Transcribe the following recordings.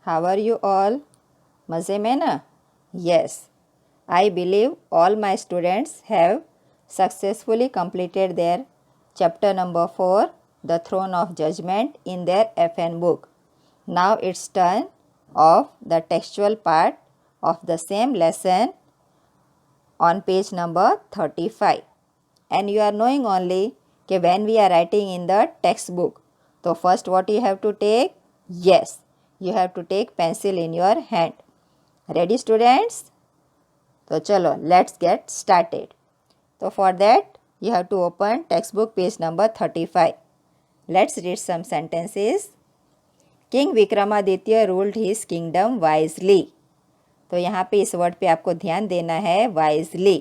How are you all? मज़े में ना? Yes, I believe all my students have successfully completed their chapter number 4, The Throne of Judgment, in their FN book. Now it's turn of the textual part of the same lesson on page number 35. And you are knowing only कि when we are writing in the textbook, so first what you have to take? Yes, you have to take pencil in your hand. Ready students? तो चलो let's get started. So for that you have to open textbook page number 35. Let's read some sentences. King Vikramaditya ruled his kingdom wisely. तो यहाँ पे इस word पे आपको ध्यान देना है, wisely.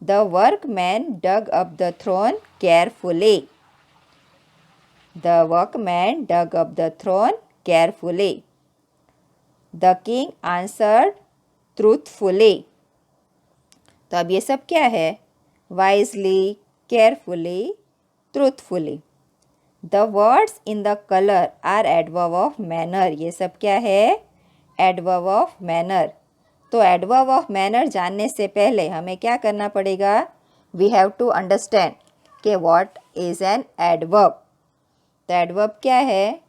The workman dug up the throne carefully. The workman dug up the throne carefully. The king answered truthfully. तो अब ये सब क्या है? Wisely, carefully, truthfully. The words in the color are adverb of manner. ये सब क्या है? Adverb of manner. तो adverb of manner जानने से पहले हमें क्या करना पड़ेगा? We have to understand कि what is an adverb. तो adverb क्या है?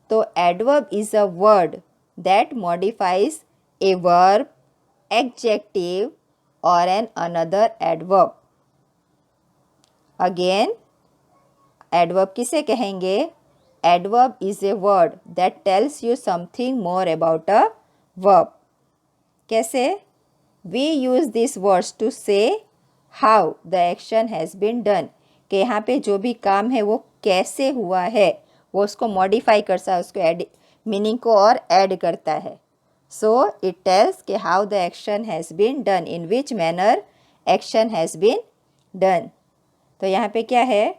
तो adverb is a word that modifies a verb, adjective or an another adverb. Again, adverb किसे कहेंगे? Adverb is a word that tells you something more about a verb. कैसे? We use these words to say how the action has been done. कि यहाँ पे जो भी काम है वो कैसे हुआ है, वो उसको मॉडिफाई करता है, उसको मीनिंग को और ऐड करता है. सो इट टेल्स कि how the action has been done, in which manner action has been done. तो यहाँ पे क्या है?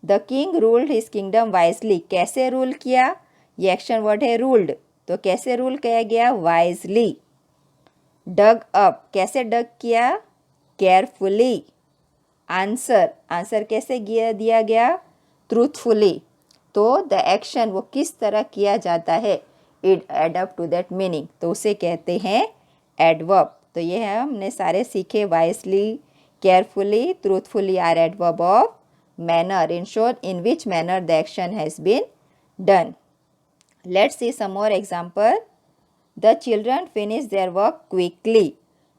The king ruled his kingdom wisely. कैसे रूल किया? ये एक्शन वर्ड है रूल्ड. तो कैसे रूल किया गया? वाइजली. डग अप. कैसे डग किया? केयरफुली. आंसर. आंसर कैसे दिया गया? ट्रूथफुली. तो द एक्शन वो किस तरह किया जाता है, it adapt to that meaning, तो उसे कहते हैं एडवर्ब. तो ये है हमने सारे सीखे. Wisely, carefully, truthfully are adverb of manner. In short, in which manner the action has been done. Let's see some more example. The children finish their work quickly.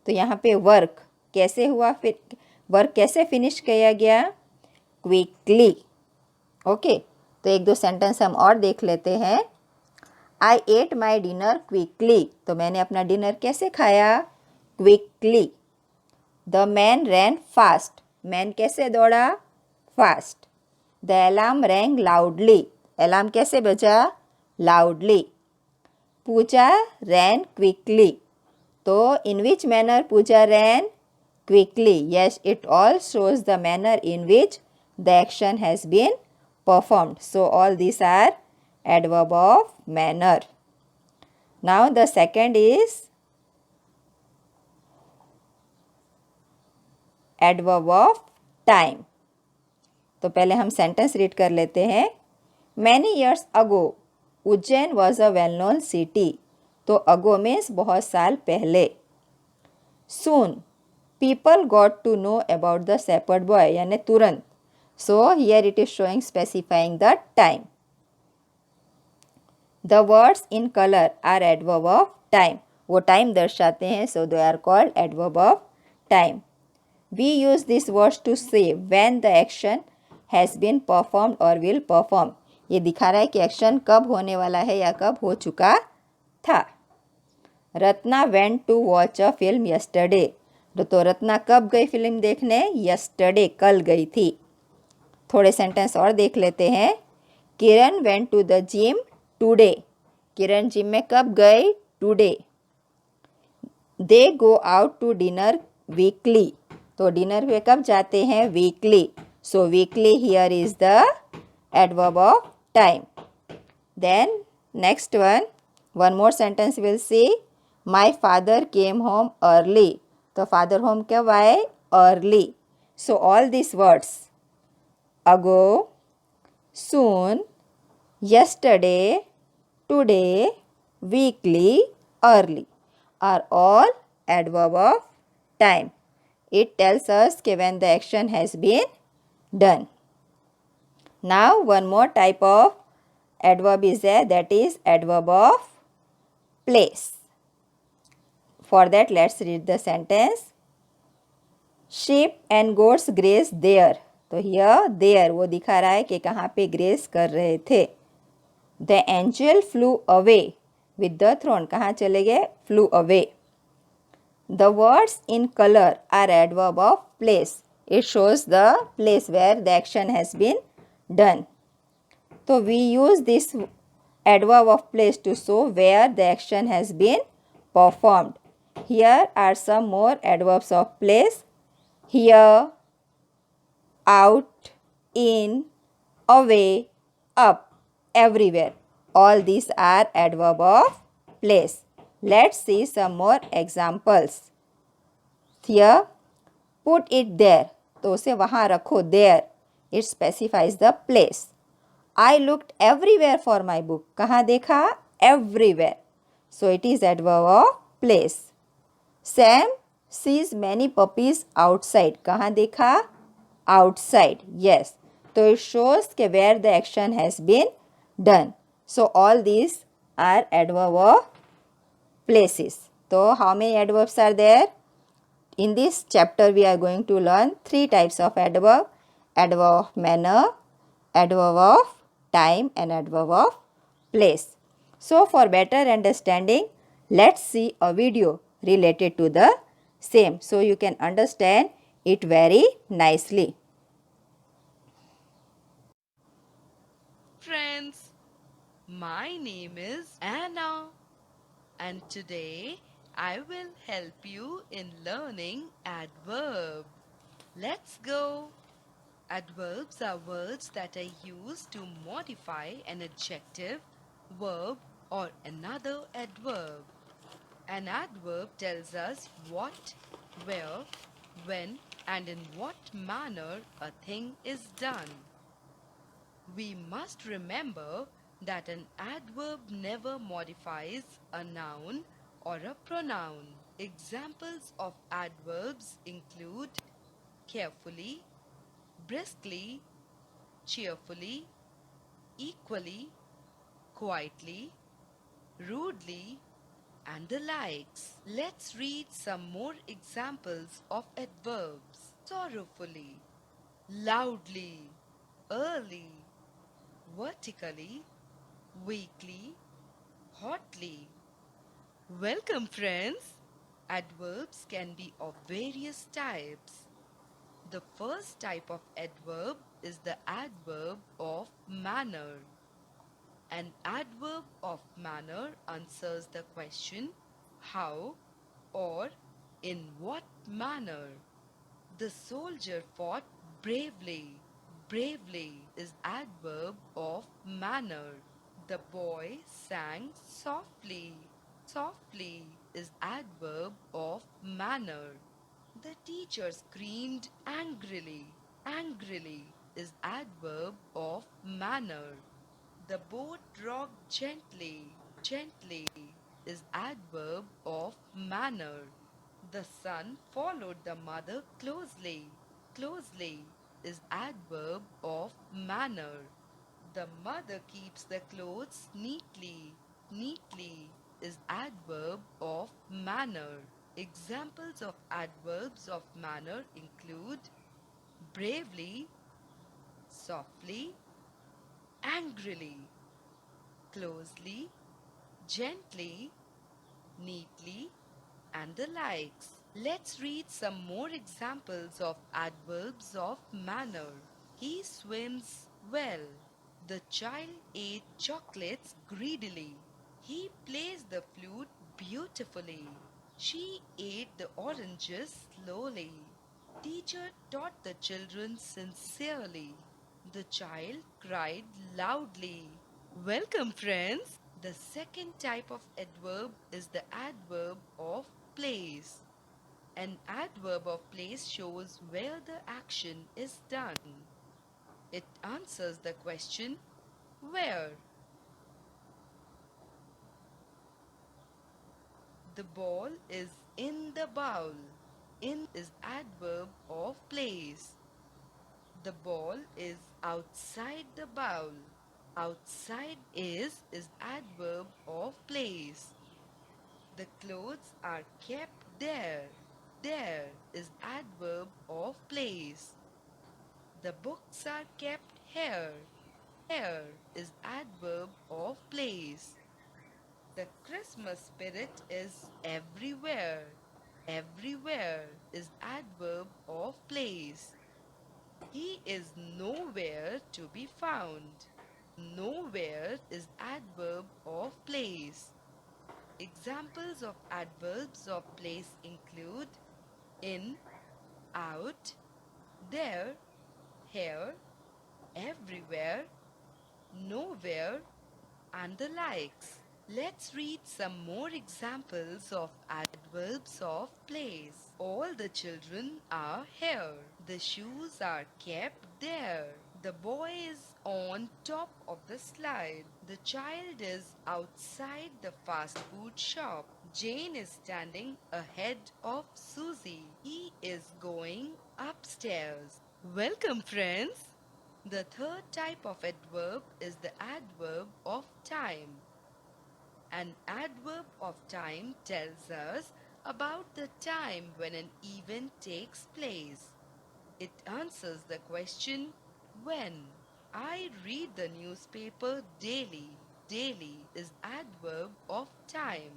तो यहाँ पे वर्क कैसे हुआ, फिर वर्क कैसे फिनिश किया गया? Quickly. Okay, तो एक दो सेंटेंस हम और देख लेते हैं. I ate my dinner quickly. तो मैंने अपना डिनर कैसे खाया? Quickly. The man ran fast. Man कैसे दौड़ा? Fast. The alarm rang loudly. Alarm कैसे बजा? लाउडली. Pooja ran quickly. तो in which manner Pooja ran quickly? Yes, it all shows the manner in which the action has been performed. So all these are adverb of manner. Now the second is adverb of time. तो पहले हम sentence read कर लेते हैं. Many years ago, Ujjain was a well known city. तो ago means बहुत साल पहले. Soon people got to know about the shepherd boy, यानी तुरंत. So here it is showing specifying the time. The words in colour are adverb of time. वो time दर्शाते हैं, so they are called adverb of time. We use this words to say when the action has been performed और will perform. ये दिखा रहा है कि action कब होने वाला है या कब हो चुका था. Ratna went to watch a film yesterday. तो रत्ना कब गई फिल्म देखने? यस्टरडे, कल गई थी. थोड़े सेंटेंस और देख लेते हैं. Kiran went to the gym today. Kiran gym में कब गई? Today. They go out to dinner weekly. तो डिनर पे कब जाते हैं? Weekly. So weekly here is the adverb of time. Then next one more sentence we'll see. My father came home early. तो father home कब आए? Early. So all these words ago, soon, yesterday, today, weekly, early are all adverb of time. It tells us when the action has been done. Now one more type of adverb is there, that is adverb of place. For that, let's read the sentence. Sheep and goats graze there. तो here there वो दिखा रहा है कि कहाँ पे grace कर रहे थे. The angel flew away with the throne. कहाँ चले गए? Flew away. The words in color are adverb of place. It shows the place where the action has been done. So we use this adverb of place to show where the action has been performed. Here are some more adverbs of place. Here, out, in, away, up, everywhere. All these are adverb of place. Let's see some more examples. Here, put it there. तो उसे वहाँ रखो there. It specifies the place. I looked everywhere for my book. कहाँ देखा? Everywhere. So it is adverb of place. Sam sees many puppies outside. कहाँ देखा? Outside. Yes. So it shows where the action has been done. So all these are adverb of places. So how many adverbs are there? In this chapter we are going to learn 3 types of adverb. Adverb of manner, adverb of time and adverb of place. So for better understanding, let's see a video related to the same so you can understand it very nicely. Friends, my name is Anna, and today I will help you in learning adverb. Let's go! Adverbs are words that are used to modify an adjective, verb, or another adverb. An adverb tells us what, where, when, and in what manner a thing is done. We must remember that an adverb never modifies a noun or a pronoun. Examples of adverbs include carefully, briskly, cheerfully, equally, quietly, rudely, and the likes. Let's read some more examples of adverbs. Sorrowfully, loudly, early, vertically, weakly, hotly. Welcome, friends! Adverbs can be of various types. The first type of adverb is the adverb of manner. An adverb of manner answers the question how or in what manner. The soldier fought bravely. Bravely is adverb of manner. The boy sang softly. Softly is adverb of manner. The teacher screamed angrily. Angrily is adverb of manner. The boat rocked gently. Gently is adverb of manner. The son followed the mother closely. Closely is adverb of manner. The mother keeps the clothes neatly. Neatly is adverb of manner. Examples of adverbs of manner include bravely, softly, angrily, closely, gently, neatly, and the likes. Let's read some more examples of adverbs of manner. He swims well. The child ate chocolates greedily. He plays the flute beautifully. She ate the oranges slowly. Teacher taught the children sincerely. The child cried loudly. Welcome, friends! The second type of adverb is the adverb of place. An adverb of place shows where the action is done. It answers the question where. The ball is in the bowl. In is adverb of place. The ball is outside the bowl. Outside is adverb of place. The clothes are kept there. There is adverb of place. The books are kept here. Here is adverb of place. The Christmas spirit is everywhere. Everywhere is adverb of place. He is nowhere to be found. Nowhere is adverb of place. Examples of adverbs of place include in, out, there, here, everywhere, nowhere, and the likes. Let's read some more examples of adverbs of place. All the children are here. The shoes are kept there. The boy is on top of the slide. The child is outside the fast food shop. Jane is standing ahead of Susie. He is going upstairs. Welcome, friends. The third type of adverb is the adverb of time. An adverb of time tells us about the time when an event takes place. It answers the question when. I read the newspaper daily. Daily is adverb of time.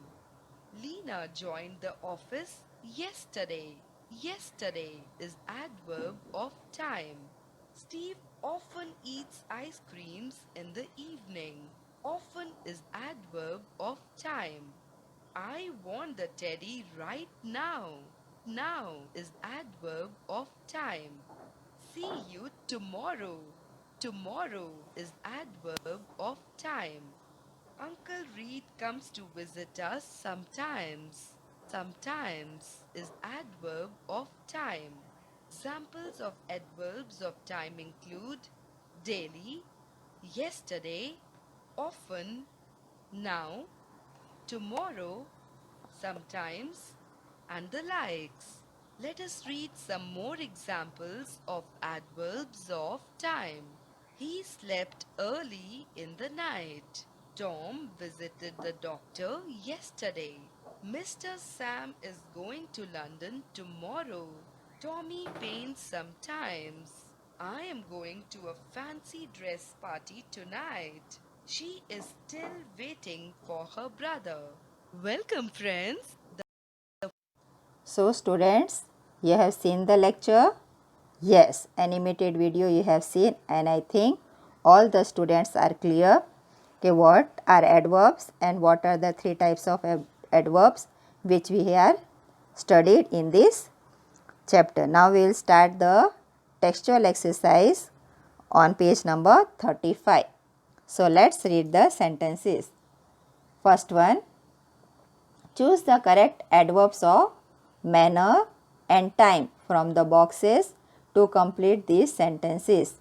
Lena joined the office yesterday. Yesterday is adverb of time. Steve often eats ice creams in the evening. Often is adverb of time. I want the teddy right now. Now is adverb of time. See you tomorrow. Tomorrow is adverb of time. Uncle Reed comes to visit us sometimes. Sometimes is adverb of time. Examples of adverbs of time include daily, yesterday, often, now, tomorrow, sometimes, and the likes. Let us read some more examples of adverbs of time. He slept early in the night. Tom visited the doctor yesterday. Mr. Sam is going to London tomorrow. Tommy paints sometimes. I am going to a fancy dress party tonight. She is still waiting for her brother. Welcome, friends. So students, you have seen the lecture? Yes, animated video you have seen, and I think all the students are clear. Okay, what are adverbs and what are the three types of adverbs which we have studied in this chapter. Now we will start the textual exercise on page number 35. So let's read the sentences. First one, choose the correct adverbs of manner and time from the boxes to complete these sentences.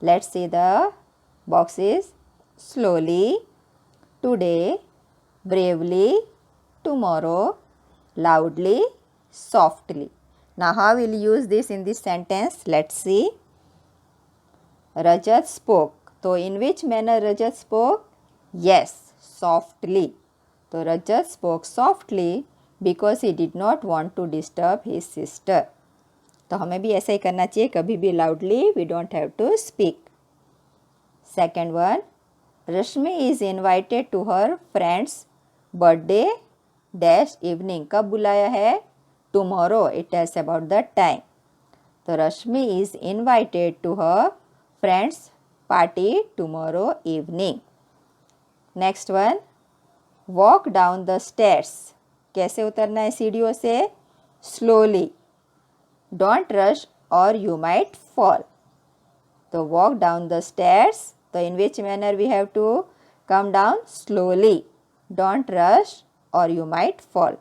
Let's see the boxes. Slowly, today, bravely, tomorrow, loudly, softly. Now how will you use this in this sentence? Let's see. Rajat spoke. So in which manner Rajat spoke? Yes, softly. So Rajat spoke softly because he did not want to disturb his sister. तो हमें भी ऐसा ही करना चाहिए, कभी भी loudly we don't have to speak. Second one, Rashmi is invited to her friend's birthday dash evening. कब बुलाया है? Tomorrow. It tells about the time. So Rashmi is invited to her friend's party tomorrow evening. Next one, walk down the stairs. कैसे उतरना है सीढ़ियों से? Slowly. Don't rush or you might fall. So walk down the stairs. So in which manner we have to come down? Slowly. Don't rush or you might fall.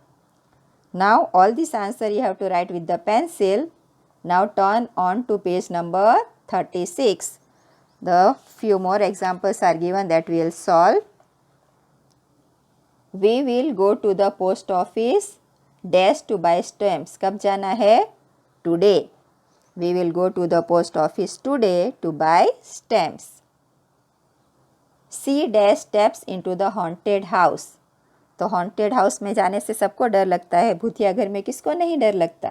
Now all this answer you have to write with the pencil. Now turn on to page number 36. The few more examples are given that we will solve. We will go to the post office dash to buy stamps. कब जाना है? Today. We will go to the post office today to buy stamps. C dash steps into the haunted house. तो haunted house में जाने से सबको डर लगता है, भूतिया घर में किसको नहीं डर लगता?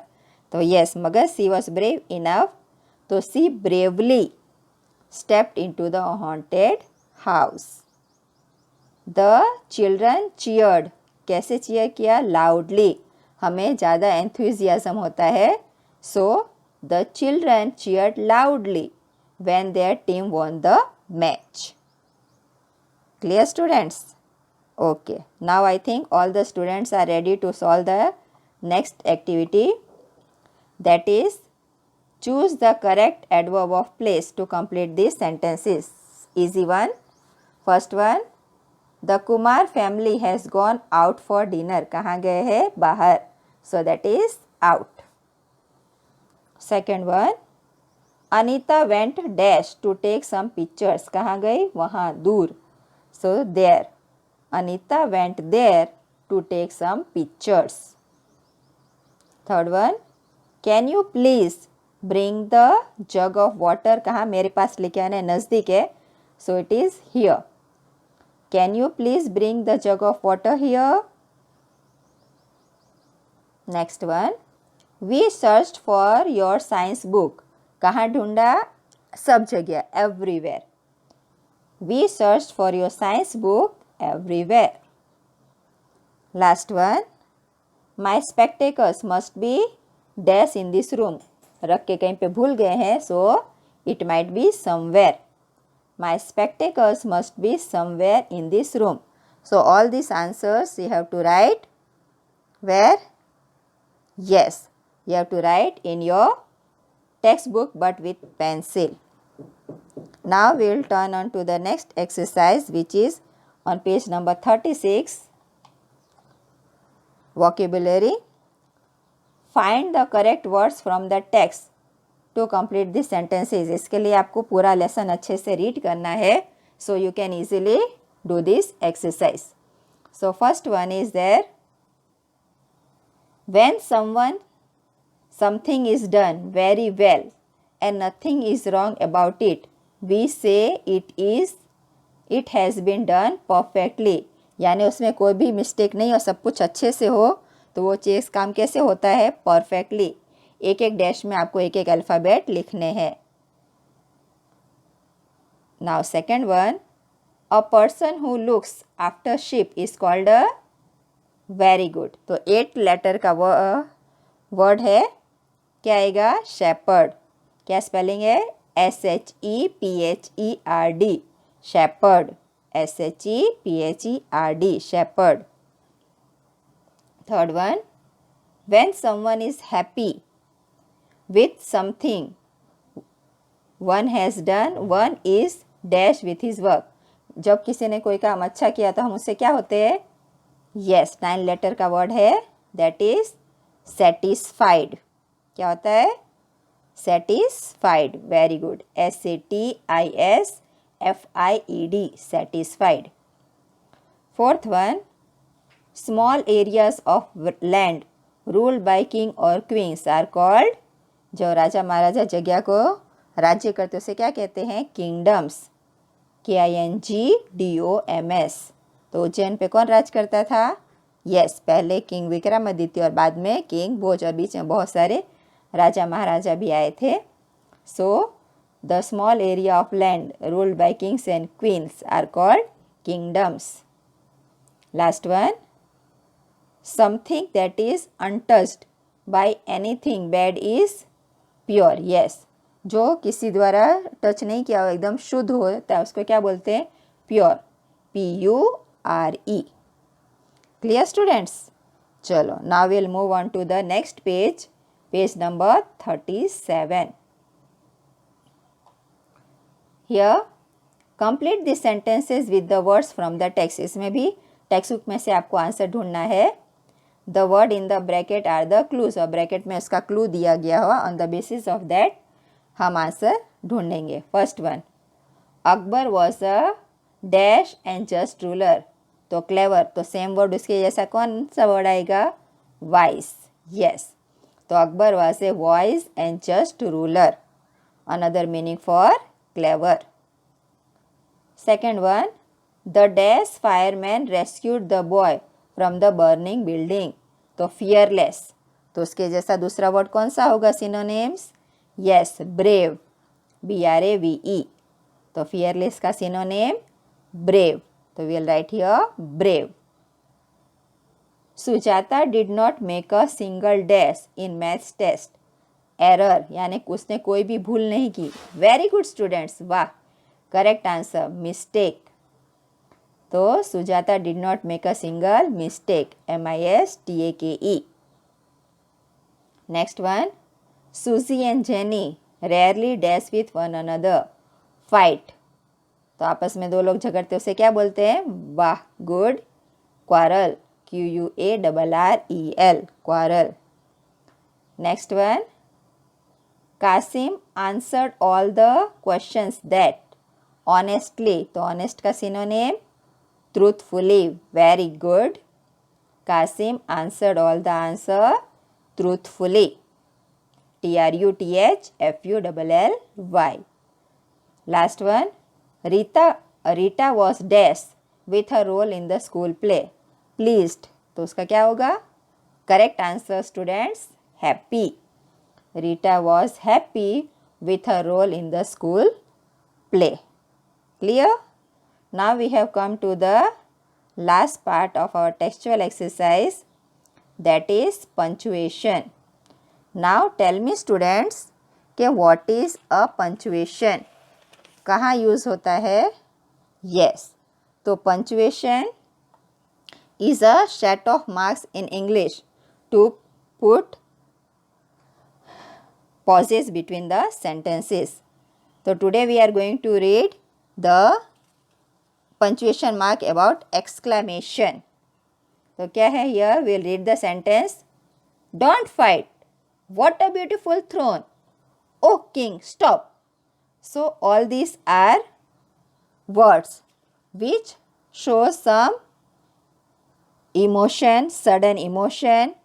तो यस, मगर सी वॉज ब्रेव इनफ, तो she bravely stepped into the haunted house. The children cheered. कैसे चीयर किया? लाउडली. हमें ज़्यादा एंथुजियाज्म होता है, so the children cheered loudly when their team won the match. Clear, students? Okay, now I think all the students are ready to solve the next activity, that is choose the correct adverb of place to complete these sentences. Easy one. First one, the Kumar family has gone out for dinner. कहाँ गए हैं? बाहर. So that is out. Second one, Anita went dash to take some pictures. कहाँ गई? वहाँ, दूर. So there. Anita went there to take some pictures. Third one, can you please bring the jug of water? कहाँ? मेरे पास लेके आना है, नज़दीक है. So it is here. Can you please bring the jug of water here? Next one, we searched for your science book. कहाँ ढूंढा? सब जगह, everywhere. We searched for your science book everywhere. Last one, my spectacles must be dash in this room. रख के कहीं पे भूल गए हैं, so it might be somewhere. My spectacles must be somewhere in this room. So all these answers you have to write where? Yes, you have to write in your textbook but with pencil. Now we will turn on to the next exercise, which is on page number 36. Vocabulary. Find the correct words from the text to complete the sentences. इसके लिए आपको पूरा lesson अच्छे से read करना है, so you can easily do this exercise. So first one is there. When something is done very well and nothing is wrong about it, we say it has been done perfectly. यानी उसमें कोई भी mistake नहीं और सब कुछ अच्छे से हो, तो वो चीज़ काम कैसे होता है? परफेक्टली. एक एक डैश में आपको एक एक अल्फ़ाबेट लिखने हैं. Now second one, a person who looks after ship is called a very good. तो 8 लेटर का वर्ड है, क्या आएगा? शेपर्ड. क्या स्पेलिंग है? SHEPHERD. shepherd. SHEPHERD. shepherd. Third one, when someone is happy with something one has done, one is dash with his work. जब किसी ने कोई काम अच्छा किया तो हम उससे क्या होते हैं? Yes, 9 लेटर का वर्ड है, that is satisfied. क्या होता है? Satisfied. Very good. SATISFIED. Satisfied. Fourth one, small areas of land ruled by king or queens are called. जो राजा महाराजा जगह को राज्य करते उसे क्या कहते हैं? किंगडम्स. KINGDOMS. तो उज्जैन पे कौन राज करता था? यस, पहले किंग विक्रमादित्य और बाद में किंग भोज, और बीच में बहुत सारे राजा महाराजा भी आए थे. So the small area of land ruled by kings and queens are called kingdoms. Last one, something that is untouched by anything bad is pure. Yes, जो किसी द्वारा टच नहीं किया हो, एकदम शुद्ध होता है, उसको क्या बोलते हैं? प्योर. PURE. Clear students? चलो, now will move on to the next page, page number 37. Here, complete the sentences with the words from the text. इसमें भी टेक्स्ट बुक में से आपको आंसर ढूंढना है. The word in the bracket are the clues. और bracket में उसका क्लू दिया गया हुआ. On the basis of that हम आंसर ढूंढेंगे. First one, Akbar was a dash and just ruler. तो क्लेवर, तो सेम वर्ड उसके जैसा कौन सा वर्ड आएगा? वाइस. यस. तो Akbar was a wise and just ruler. Another meaning for clever. Second one, the dash fireman rescued the boy from the burning building. तो fearless, तो उसके जैसा दूसरा वर्ड कौन सा होगा सिनोनिम्स? Yes, brave. BRAVE. तो फियरलेस का सिनोनिम ब्रेव. तो we will write here brave. Sujata did not make a single dash in maths test. Error, यानी उसने कोई भी भूल नहीं की. वेरी गुड स्टूडेंट्स, वाह. Correct answer mistake. तो Sujata did not make a single mistake. MISTAKE. Next one, Susie and Jenny rarely dash with one another. Fight. तो आपस में दो लोग झगड़ते उसे क्या बोलते हैं? वाह, good. Quarrel. QUARREL. Quarrel. Next one, Qasim answered all the questions that honestly. तो ऑनेस्ट का synonym truthfully. Very good. Qasim answered all the answer truthfully. TRUTHFULLY. Last one, Rita was dash with her role in the school play. Pleased. तो उसका क्या होगा? Correct answer students, happy. Rita was happy with her role in the school play. Clear? Now we have come to the last part of our textual exercise, that is punctuation. Now tell me students कि what is a punctuation? कहाँ use होता है? Yes. तो punctuation is a set of marks in English to put pauses between the sentences. So today we are going to read the punctuation mark about exclamation. तो क्या है? Here we will read the sentence. Don't fight. What a beautiful throne. Oh king, stop. So all these are words which show some emotion, sudden emotion,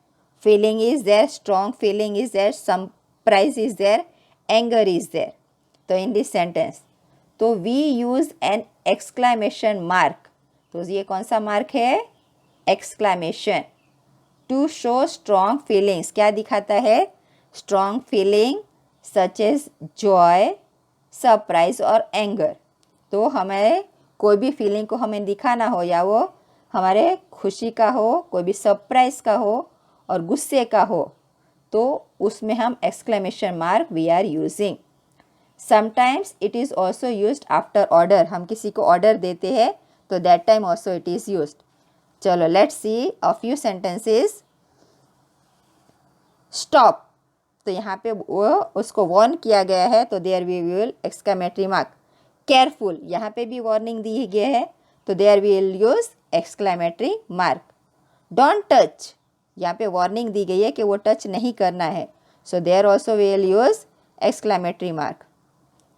feeling is there, strong feeling is there, surprise is there, anger is there. So in this sentence, तो we use an exclamation mark. तो ये कौन सा mark है? Exclamation. To show strong feelings. क्या दिखाता है? Strong feeling such as joy, surprise और anger. तो हमें कोई भी फीलिंग को हमें दिखाना हो, या वो हमारे खुशी का हो, कोई भी सरप्राइज का हो और गुस्से का हो, तो उसमें हम exclamation mark we are using. Sometimes it is also used after order. हम किसी को ऑर्डर देते हैं तो that time also it is used. चलो let's see a few sentences. Stop. तो यहाँ पे वो उसको वार्न किया गया है, तो there we will exclamatory mark. Careful, यहाँ पे भी वार्निंग दी गई है, तो there we will use exclamatory mark. Don't touch, यहाँ पे वार्निंग दी गई है कि वो टच नहीं करना है, so there also we will use exclamatory mark.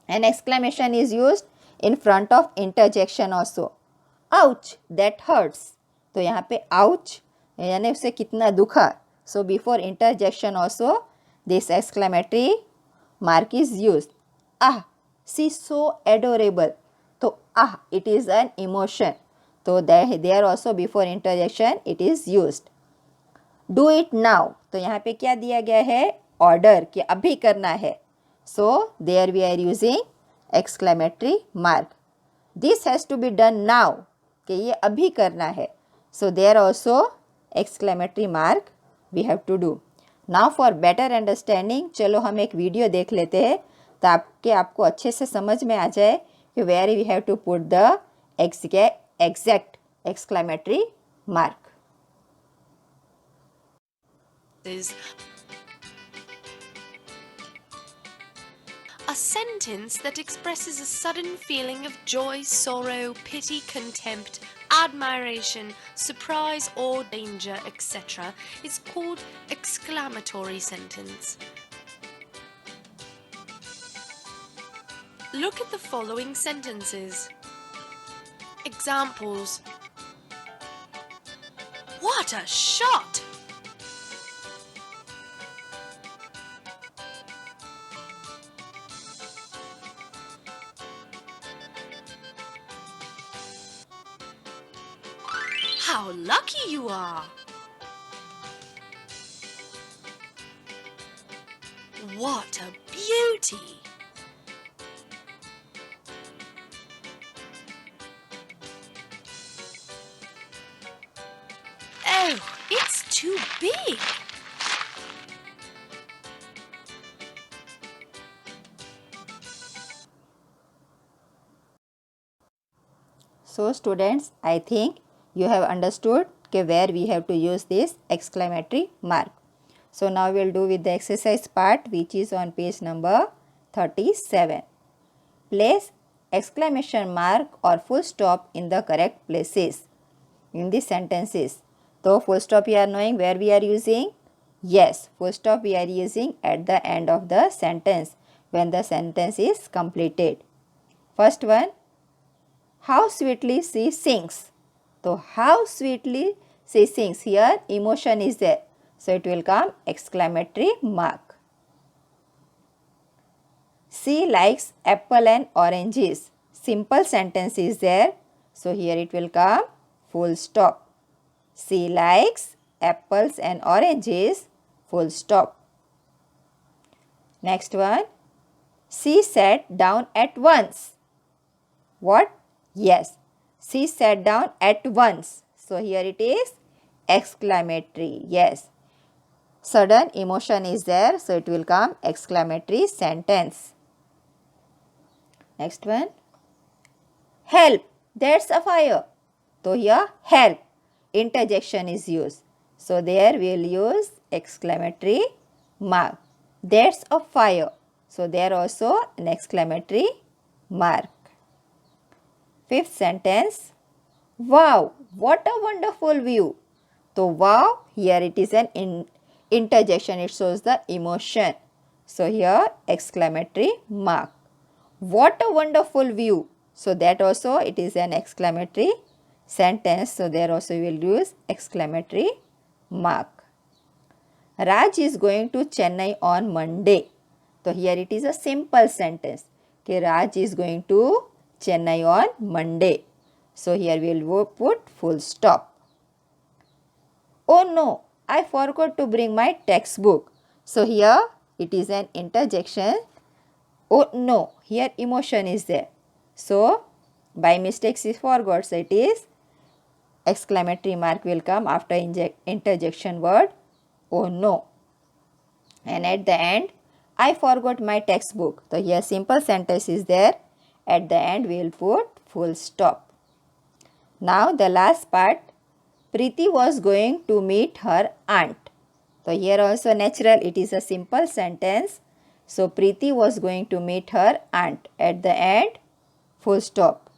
An exclamation is use in front of interjection also. Ouch, that hurts. तो यहाँ पे आउच यानी उसे कितना दुखा. So before interjection also this exclamatory mark is used. Ah, she so adorable. तो it is an emotion. तो there also before interjection it is used. Do it now. तो यहाँ पे क्या दिया गया है? Order, कि अभी करना है. So there we are using exclamatory mark. This has to be done now. कि ये अभी करना है. So there also exclamatory mark we have to do. Now for better understanding, चलो हम एक वीडियो देख लेते हैं ताकि आपको अच्छे से समझ में आ जाए कि where we have to put the exact exclamatory mark. A sentence that expresses a sudden feeling of joy, sorrow, pity, contempt, admiration, surprise or danger, etc. is called exclamatory sentence. Look at the following sentences. Examples. What a shot! How lucky you are! What a beauty! Oh, it's too big! So students, I think you have understood where we have to use this exclamatory mark. So now we will do with the exercise part, which is on page number 37. Place exclamation mark or full stop in the correct places in the sentences. So full stop you are knowing where we are using? Yes, full stop we are using at the end of the sentence when the sentence is completed. First one, how sweetly she sings. So how sweetly she sings. Here emotion is there. So it will come exclamatory mark. She likes apple and oranges. Simple sentence is there. So here it will come full stop. She likes apples and oranges. Full stop. Next one. She sat down at once. What? Yes. She sat down at once. So here it is exclamatory. Yes. Sudden emotion is there. So it will come exclamatory sentence. Next one. Help. That's a fire. So here help. Interjection is used. So there we will use exclamatory mark. That's a fire. So there also an exclamatory mark. Fifth sentence. Wow, what a wonderful view. So wow, here it is an interjection. It shows the emotion. So here exclamatory mark. What a wonderful view. So that also it is an exclamatory sentence. So there also we will use exclamatory mark. Raj is going to Chennai on Monday. So here it is a simple sentence. Okay, Raj is going to Chennai on Monday. So here we will put full stop. Oh no, I forgot to bring my textbook. So here it is an interjection. Oh no, here emotion is there. So by mistake she forgot. So it is exclamatory mark will come after interjection word. Oh no. And at the end, I forgot my textbook. So here simple sentence is there. At the end we will put full stop. Now the last part. Preeti was going to meet her aunt. So here also natural, it is a simple sentence. So Preeti was going to meet her aunt. At the end, full stop.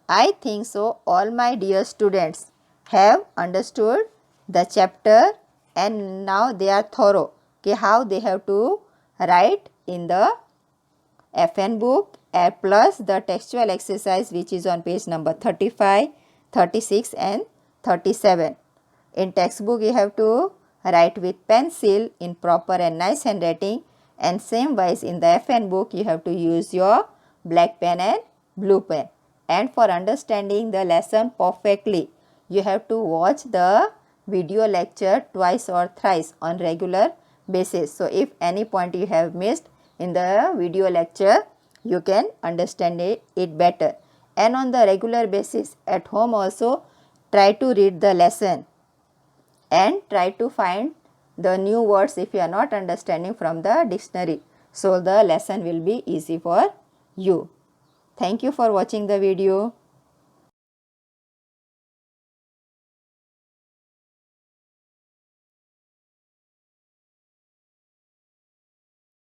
I think so all my dear students have understood the chapter and now they are thorough. Okay, how they have to write in the FN book plus the textual exercise which is on page number 35, 36 and 37. In textbook you have to write with pencil in proper and nice handwriting, and same wise in the FN book you have to use your black pen and blue pen. And for understanding the lesson perfectly, you have to watch the video lecture twice or thrice on regular basis. So if any point you have missed in the video lecture, you can understand it better. And on the regular basis at home also, try to read the lesson and try to find the new words if you are not understanding from the dictionary. So the lesson will be easy for you. Thank you for watching the video.